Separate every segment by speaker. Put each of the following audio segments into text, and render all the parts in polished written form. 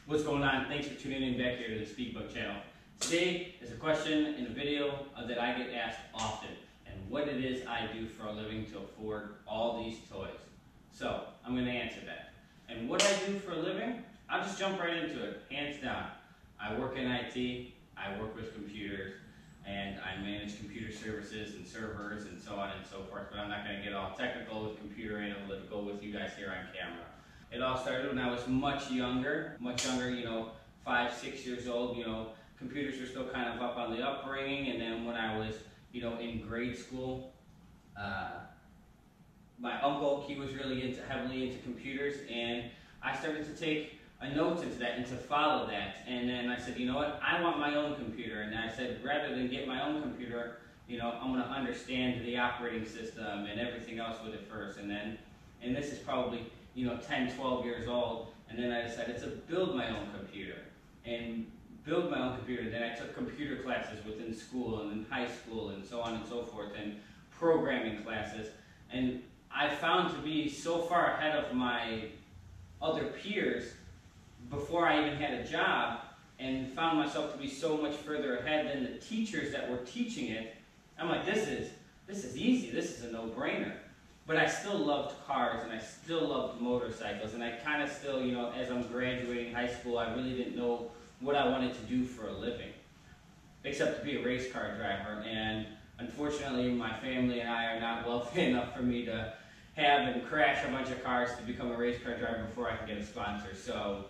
Speaker 1: What's going on? Thanks for tuning in back here to the Speakbook channel. Today is a question in a video that I get asked often, and what it is I do for a living to afford all these toys. So I'm going to answer that. And what I do for a living, I'll just jump right into it, hands down. I work in IT, I work with computers, and I manage computer services and servers and so on and so forth, but I'm not going to get all technical with computer analytical with you guys here on camera. It all started when I was much younger, 5, 6 years old. Computers were still kind of up on the upbringing, and then when I was, in grade school, my uncle, he was really heavily into computers, and I started to take a note into that and to follow that. And then I said, you know what, I want my own computer. And I said, rather than get my own computer, I'm going to understand the operating system and everything else with it first. And this is probably 10, 12 years old, and then I decided to build my own computer. Then I took computer classes within school and in high school and so on and so forth, and programming classes. And I found to be so far ahead of my other peers before I even had a job, and found myself to be so much further ahead than the teachers that were teaching it. I'm like, this is easy, this is a no-brainer. But I still loved cars, and I still loved motorcycles, and I kind of still, as I'm graduating high school, I really didn't know what I wanted to do for a living, except to be a race car driver. And unfortunately, my family and I are not wealthy enough for me to have and crash a bunch of cars to become a race car driver before I could get a sponsor. So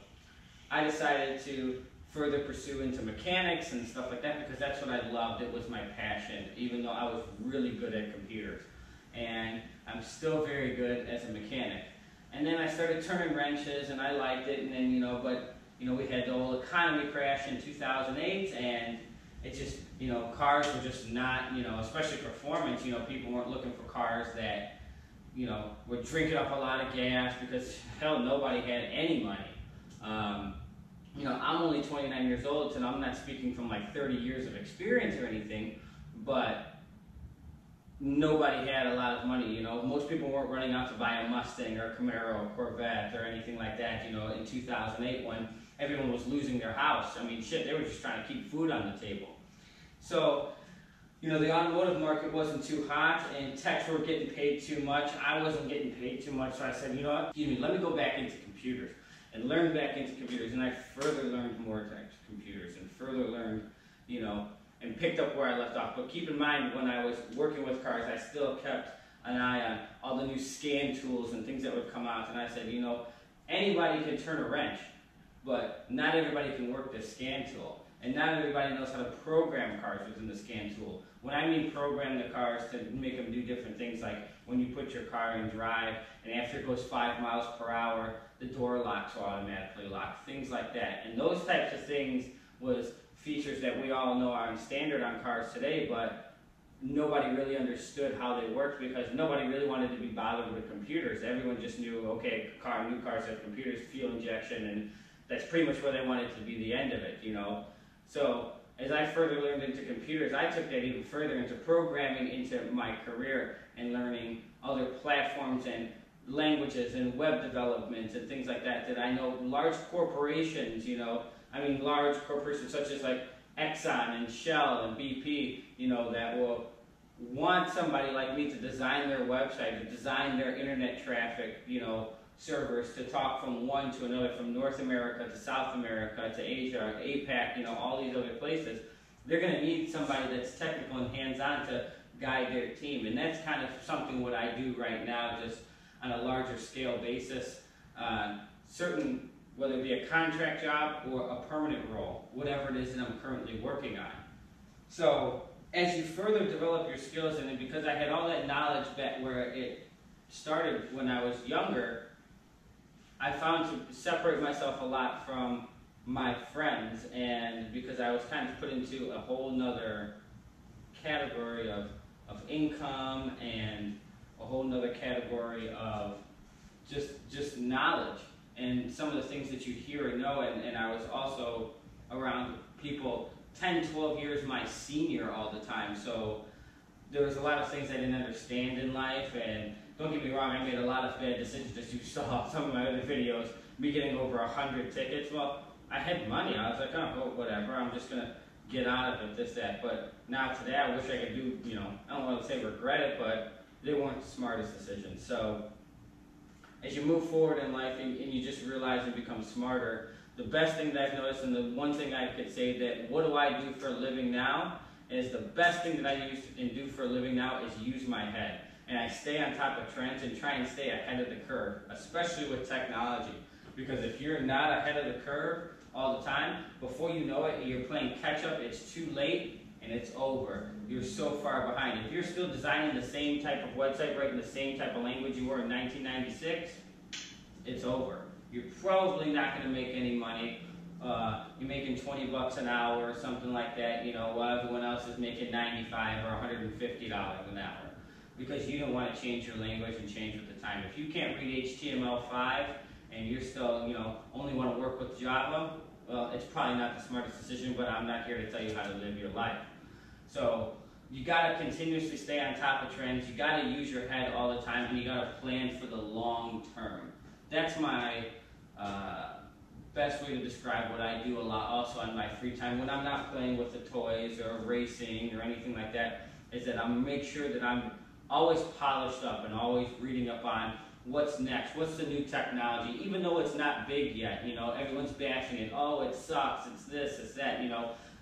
Speaker 1: I decided to further pursue into mechanics and stuff like that, because that's what I loved. It was my passion, even though I was really good at computers. And I'm still very good as a mechanic. And then I started turning wrenches, and I liked it, and then, we had the whole economy crash in 2008, and it just, cars were just not, especially performance, people weren't looking for cars that, were drinking up a lot of gas, because, hell, nobody had any money. I'm only 29 years old, and I'm not speaking from like 30 years of experience or anything, but nobody had a lot of money. Most people weren't running out to buy a Mustang or a Camaro or Corvette or anything like that, in 2008 when everyone was losing their house. I mean, shit, they were just trying to keep food on the table. So, the automotive market wasn't too hot, and techs were getting paid too much. I wasn't getting paid too much, so I said, let me go back into computers and learn back into computers. And I further learned more into computers and further learned, and picked up where I left off. But keep in mind, when I was working with cars, I still kept an eye on all the new scan tools and things that would come out. And I said, anybody can turn a wrench, but not everybody can work the scan tool. And not everybody knows how to program cars within the scan tool. When I mean program the cars to make them do different things, like when you put your car in drive, and after it goes 5 miles per hour, the door locks will automatically lock, things like that. And those types of things was features that we all know are standard on cars today, but nobody really understood how they worked, because nobody really wanted to be bothered with computers. Everyone just knew, okay, new cars have computers, fuel injection, and that's pretty much where they wanted to be the end of it, So as I further learned into computers, I took that even further into programming into my career and learning other platforms and languages and web development and things like that I know large corporations, large corporations such as like Exxon and Shell and BP, that will want somebody like me to design their website, to design their internet traffic, servers to talk from one to another, from North America to South America to Asia, APAC, all these other places. They're going to need somebody that's technical and hands-on to guide their team. And that's kind of something what I do right now, just on a larger scale basis. Whether it be a contract job or a permanent role, whatever it is that I'm currently working on. So as you further develop your skills, and because I had all that knowledge back where it started when I was younger, I found to separate myself a lot from my friends, and because I was kind of put into a whole nother category of income and a whole nother category of just knowledge and some of the things that you hear and know. And I was also around people 10, 12 years my senior all the time, so there was a lot of things I didn't understand in life. And don't get me wrong, I made a lot of bad decisions, as you saw some of my other videos, me getting over 100 tickets. Well, I had money. I was like, oh, whatever. I'm just gonna get out of it, this, that. But now today, I wish I could do, I don't want to say regret it, but they weren't the smartest decisions. So as you move forward in life and you just realize and become smarter, the best thing that I've noticed, and the one thing I could say that what do I do for a living now, is the best thing that I use and do for a living now is use my head. And I stay on top of trends and try and stay ahead of the curve, especially with technology. Because if you're not ahead of the curve all the time, before you know it, you're playing catch up, it's too late, and it's over. You're so far behind. If you're still designing the same type of website, writing the same type of language you were in 1996, it's over. You're probably not going to make any money. You're making 20 bucks an hour or something like that, while everyone else is making $95 or $150 an hour. Because you don't want to change your language and change with the time. If you can't read HTML5 and you're still, only want to work with Java, well, it's probably not the smartest decision, but I'm not here to tell you how to live your life. So you got to continuously stay on top of trends. You got to use your head all the time, and you got to plan for the long term. That's my best way to describe what I do a lot also on my free time when I'm not playing with the toys or racing or anything like that, is that I'm make sure that I'm always polished up and always reading up on what's next, what's the new technology, even though it's not big yet, everyone's bashing it, oh, it sucks, it's this, it's that,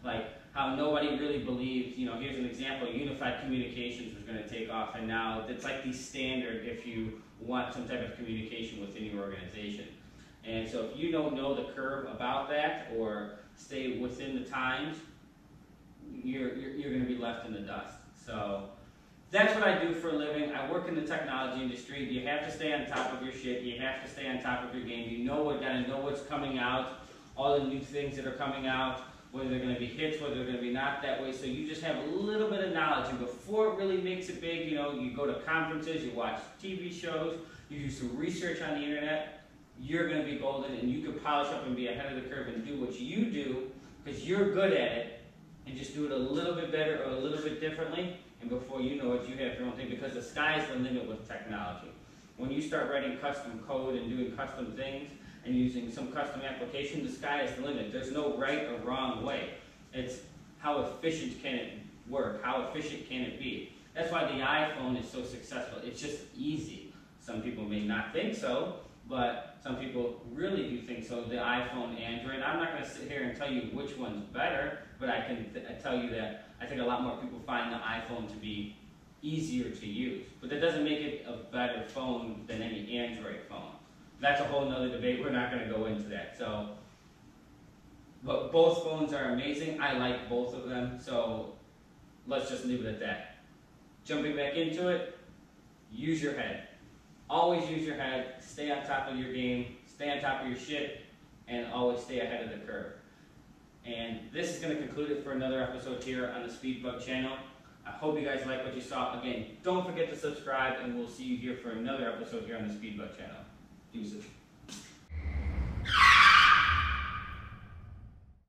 Speaker 1: like how nobody really believed, here's an example, unified communications was going to take off, and now it's like the standard if you want some type of communication within your organization. And so if you don't know the curve about that or stay within the times, you're going to be left in the dust. So that's what I do for a living. I work in the technology industry. You have to stay on top of your shit. You have to stay on top of your game. You gotta know what's coming out, all the new things that are coming out, whether they're going to be hits, whether they're going to be not that way. So you just have a little bit of knowledge. And before it really makes it big, you go to conferences, you watch TV shows, you do some research on the internet, you're going to be golden, and you can polish up and be ahead of the curve and do what you do because you're good at it, and just do it a little bit better or a little bit differently. And before you know it, you have your own thing, because the sky's the limit with technology. When you start writing custom code and doing custom things and using some custom application, the sky is the limit. There's no right or wrong way. It's how efficient can it work? How efficient can it be? That's why the iPhone is so successful. It's just easy. Some people may not think so, but some people really do think so. The iPhone, Android, I'm not going to sit here and tell you which one's better, but I can tell you that I think a lot more people find the iPhone to be easier to use. But that doesn't make it a better phone than any Android phone. That's a whole nother debate. We're not going to go into that. So, but both phones are amazing. I like both of them. So let's just leave it at that. Jumping back into it, use your head. Always use your head. Stay on top of your game. Stay on top of your shit. And always stay ahead of the curve. And this is going to conclude it for another episode here on the Speedbug channel. I hope you guys like what you saw. Again, don't forget to subscribe, and we'll see you here for another episode here on the Speedbug channel. Deuces.